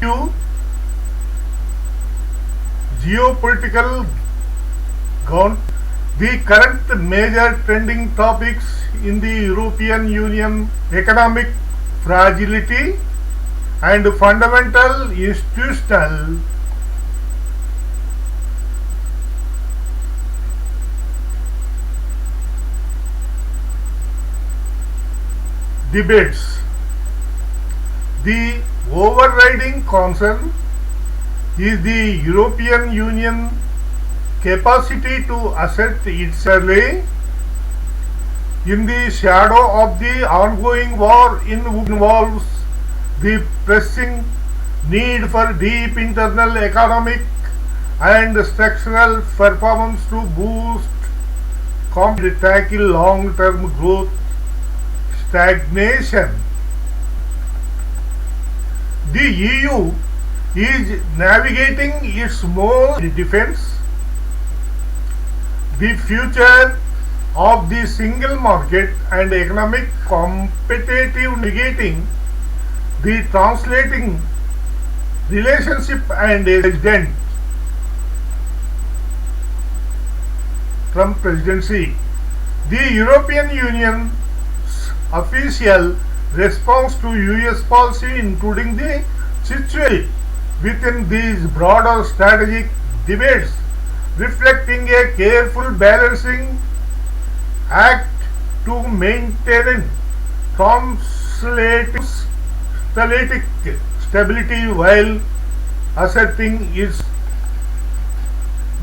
to geopolitical Gauntlet. The current major trending topics in the European Union: economic fragility and fundamental institutional debates. The overriding concern is the European Union capacity to assert itself in the shadow of the ongoing war involves the pressing need for deep internal economic and structural performance to boost competitive tackle long-term growth stagnation. The EU is navigating its most defense. The future of the single market and economic competitive negating the translating relationship and President Trump presidency. The European Union's official response to US policy, including the situation within these broader strategic debates, reflecting a careful balancing act to maintain translating stability while asserting its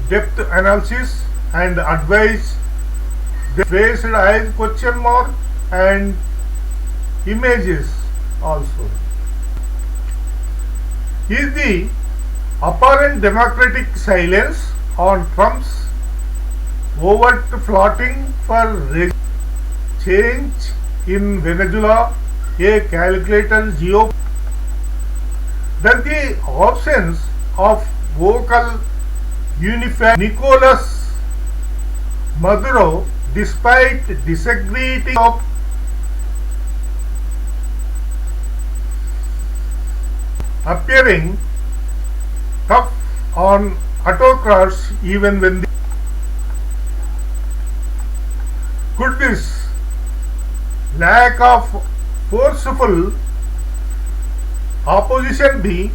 depth analysis and advice. They faced as question mark and images also. Is the apparent democratic silence on Trump's overt plotting for change in Venezuela a calculated that the absence of vocal unified Nicolas Maduro, despite disagreeing of appearing tough on autocrats even when could this lack of forceful opposition be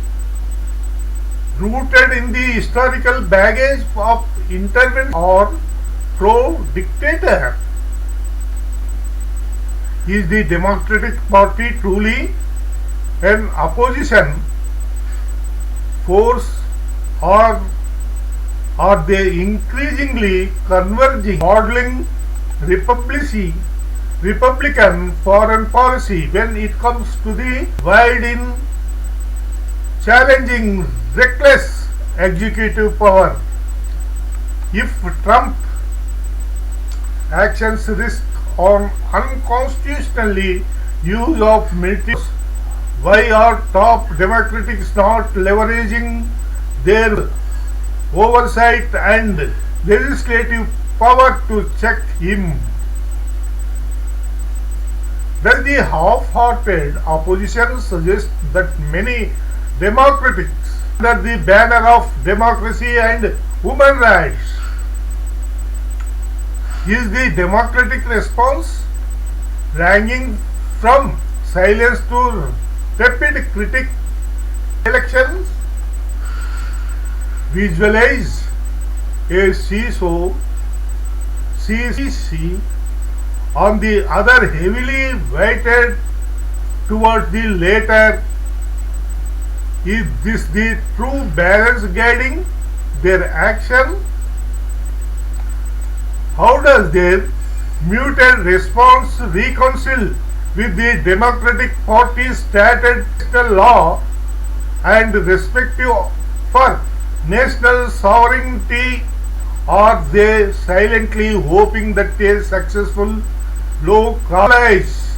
rooted in the historical baggage of intervention or pro-dictator? Is the Democratic Party truly an opposition force, or are they increasingly converging modeling Republican foreign policy when it comes to the wide in challenging reckless executive power? If Trump actions risk on unconstitutionally use of military, why are top Democrats not leveraging their oversight and legislative power to check him? Does the half-hearted opposition suggest that many Democrats, under the banner of democracy and human rights, is the democratic response ranging from silence to tepid critic elections? Visualize a CC on the other heavily weighted towards the later. Is this the true balance guiding their action? How does their muted response reconcile with the Democratic Party's stated law and respective for national sovereignty? Are they silently hoping that a successful localize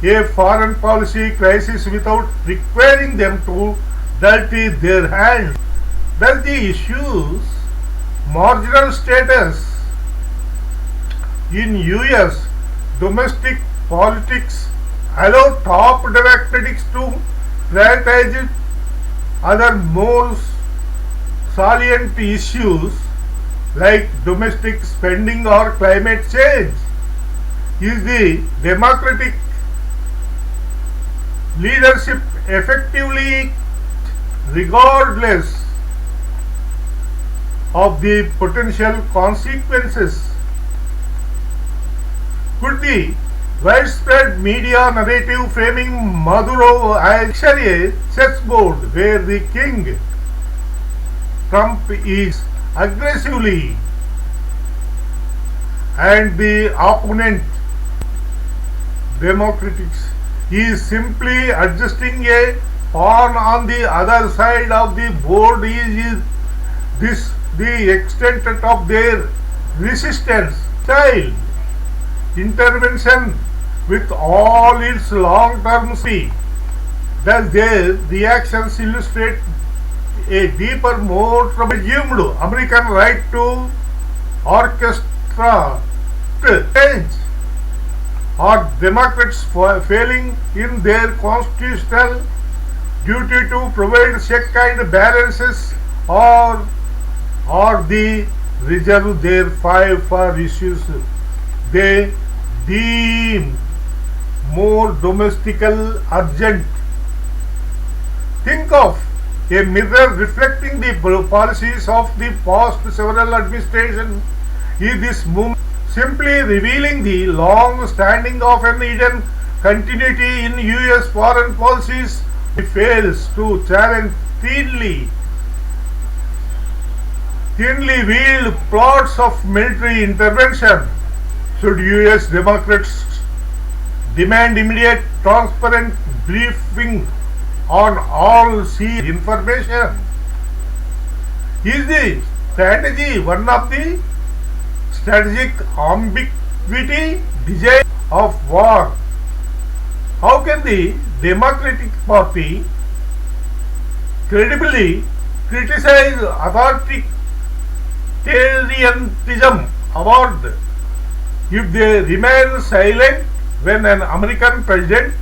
a foreign policy crisis without requiring them to dirty their hands? Does the issue's marginal status in US domestic politics allow top Democrats to prioritize other more salient issues like domestic spending or climate change. Is the democratic leadership effectively regardless of the potential consequences? Could the widespread media narrative framing Maduro as a chessboard where the king Trump is aggressively and the opponent Democrats is simply adjusting a pawn on the other side of the board? Is this the extent of their resistance? Style intervention with all its long-term speed. Does their reactions illustrate a deeper, more assumed American right to orchestra change? Are Democrats failing in their constitutional duty to provide check and balances, or they reserve their five for issues they deem more domestical urgent? Think of a mirror reflecting the policies of the past several administrations. Is this movement simply revealing the long-standing of an hidden continuity in U.S. foreign policies? It fails to challenge thinly veiled plots of military intervention. Should U.S. Democrats demand immediate, transparent briefing on all sea information? Is the strategy one of the strategic ambiguity design of war? How can the Democratic Party credibly criticize authoritarianism award if they remain silent when an American president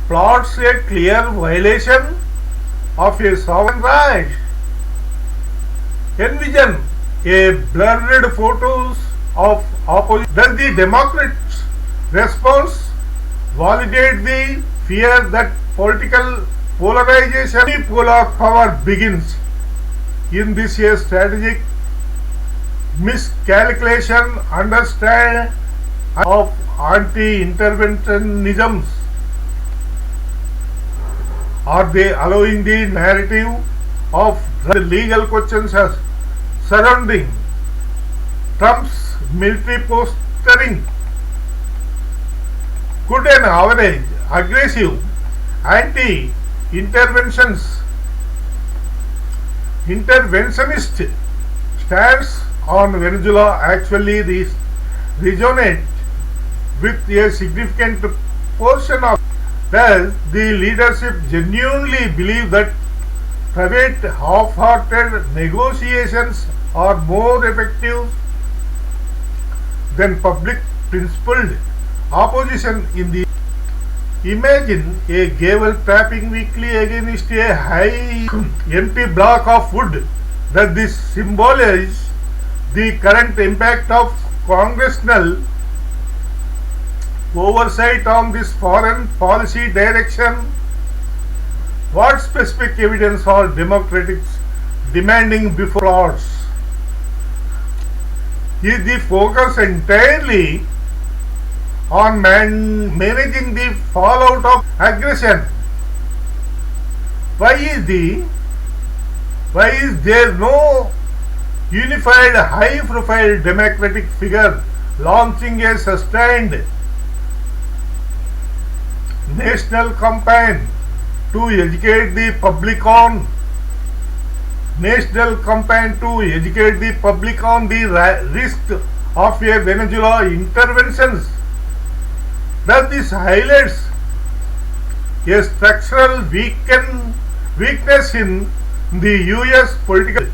plots a clear violation of a sovereign right? Envision a blurred photos of opposition. Does the Democrats' response validate the fear that political polarization, polar power begins? In this a strategic miscalculation understand of anti-interventionisms? Are they allowing the narrative of the legal questions as surrounding Trump's military posturing? Could an average, aggressive, interventionist stance on Venezuela actually resonate with a significant portion of? Does the leadership genuinely believe that private half-hearted negotiations are more effective than public principled opposition in the? Imagine a gavel tapping weekly against a high empty block of wood. Does this symbolize the current impact of congressional oversight on this foreign policy direction? What specific evidence are Democrats demanding before us? Is the focus entirely on managing the fallout of aggression? Why is there no unified high-profile democratic figure launching a sustained national campaign to educate the public on the risk of a Venezuela interventions? Does this highlights a structural weakness in the U.S. political?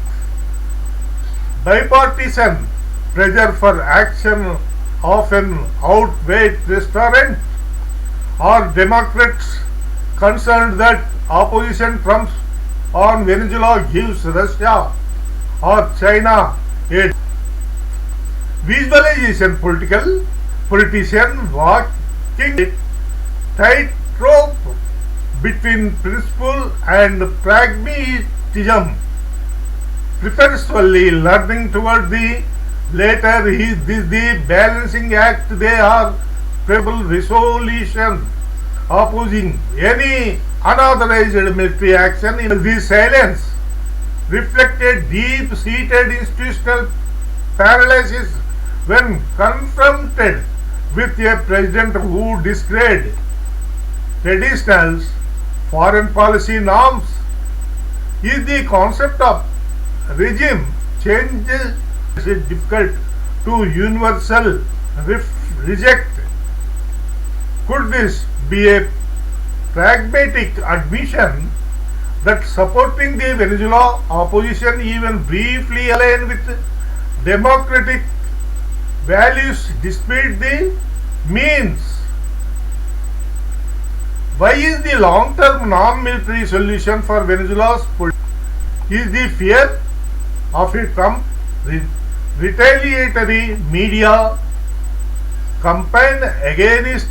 Bipartisan pressure for action often outweighed restaurant? Are Democrats concerned that opposition trumps on Venezuela gives Russia or China a visualization politician walking a tightrope between principle and pragmatism, preferentially learning toward the later. Is this the balancing act they are capable resolution opposing any unauthorized military action? In this silence reflected deep-seated institutional paralysis when confronted with a president who discredited traditional foreign policy norms. Is the concept of regime change difficult to universal reject? Could this be a pragmatic admission that supporting the Venezuela opposition, even briefly aligned with democratic values despite the means? Why is the long-term non-military solution for Venezuela's politics? Is the fear of a Trump retaliatory media campaign against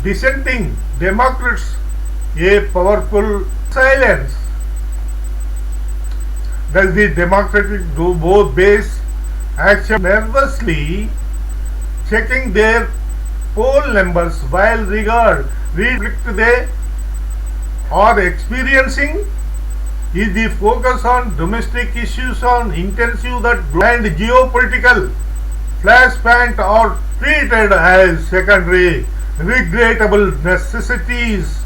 dissenting Democrats a powerful silence? Does the Democratic do both base action nervously checking their poll numbers while reflect they are experiencing? Is the focus on domestic issues on intensive that and geopolitical flashpoint are treated as secondary regrettable necessities?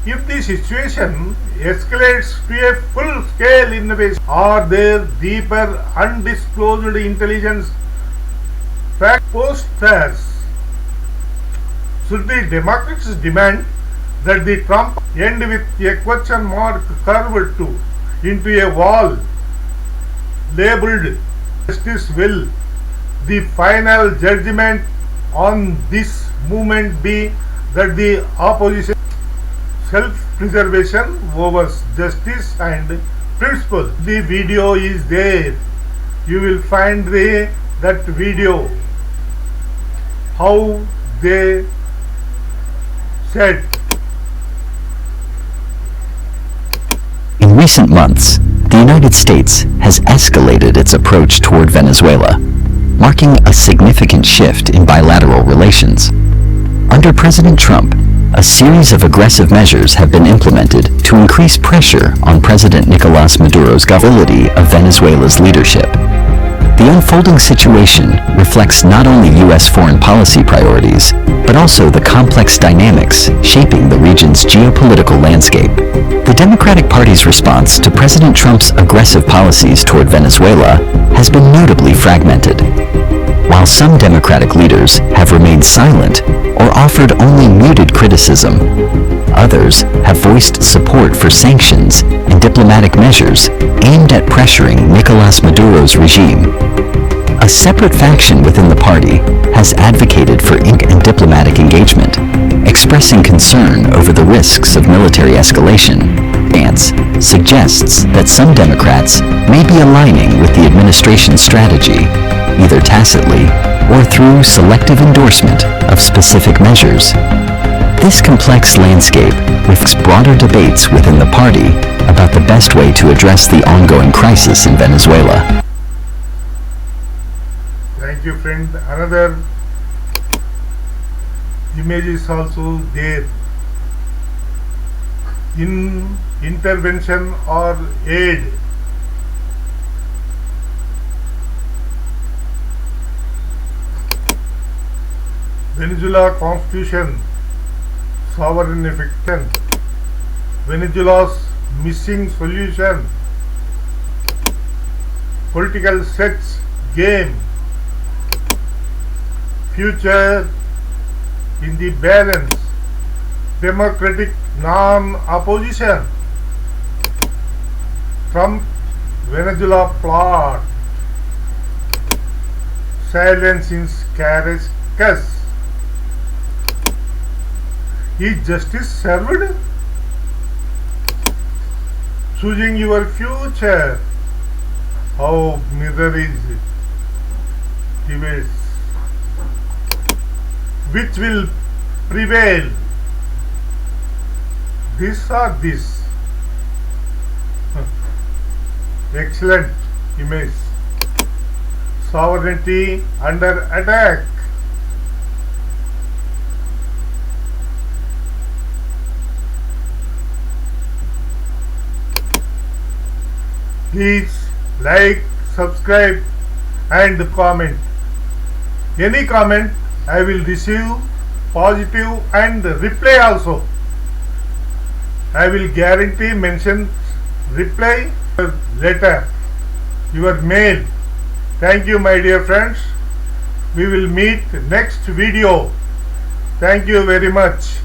If the situation escalates to a full-scale invasion, are there deeper undisclosed intelligence posters? Should the Democrats demand that the Trump end with a question mark curved into a wall labeled justice? Will the final judgment on this movement be that the opposition self-preservation over justice and principle? The video is there. You will find that video how they said. In recent months, the United States has escalated its approach toward Venezuela, marking a significant shift in bilateral relations. Under President Trump, a series of aggressive measures have been implemented to increase pressure on President Nicolás Maduro's government of Venezuela's leadership. The unfolding situation reflects not only U.S. foreign policy priorities, but also the complex dynamics shaping the region's geopolitical landscape. The Democratic Party's response to President Trump's aggressive policies toward Venezuela has been notably fragmented. While some Democratic leaders have remained silent or offered only muted criticism, others have voiced support for sanctions and diplomatic measures aimed at pressuring Nicolás Maduro's regime. A separate faction within the party has advocated for and diplomatic engagement, expressing concern over the risks of military escalation. Stance suggests that some Democrats may be aligning with the administration's strategy, either tacitly or through selective endorsement of specific measures. This complex landscape reflects broader debates within the party about the best way to address the ongoing crisis in Venezuela. Thank you, friend. Another image is also there. In intervention or aid, Venezuela Constitution, sovereign fiction, Venezuela's missing solution, political sex game, future in the balance, democratic non-opposition, Trump Venezuela plot, silence in Caracas. Is justice served? choosing your future. How mirror is debates. Which will prevail? This or this? Excellent image. Sovereignty under attack. Please like, subscribe and comment. Any comment I will receive positive and reply also. I will guarantee mention reply letter, your mail. Thank you my dear friends. We will meet next video. Thank you very much.